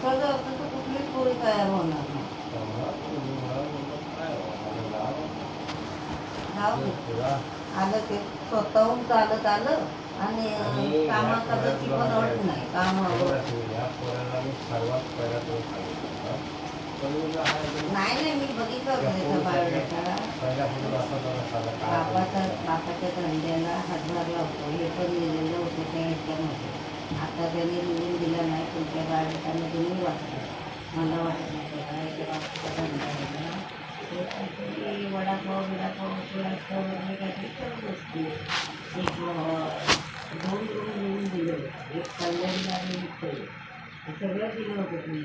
असं जर असं तर कुठलीच पोळी तयार होणार नाही. जाऊ दे. आलं ते स्वतःहून चालत आलं आणि कामाचा गती पण अट नाही कामावर. नाही नाही मी बघितलं होतं त्याचा बायोडाटा. बापाच्या धंद्याला हातभार लावतो हे पण लिहिलेलं होतं त्या ह्याच्यामध्ये. आता त्याने लिहून दिलं नाही पण त्या बायोडाटाने तुम्ही वाचलं. मला वाटत नाही त्याच्या बापाचा धंदा आहे ना ते काहीतरी वडापाव बिडापाव असं वगैरे काहीतरी करत असते. एक 2 रूम लिहून दिलं होतं. एक कल्याणला आणि एक हे सगळं दिलं होतं तुम्ही.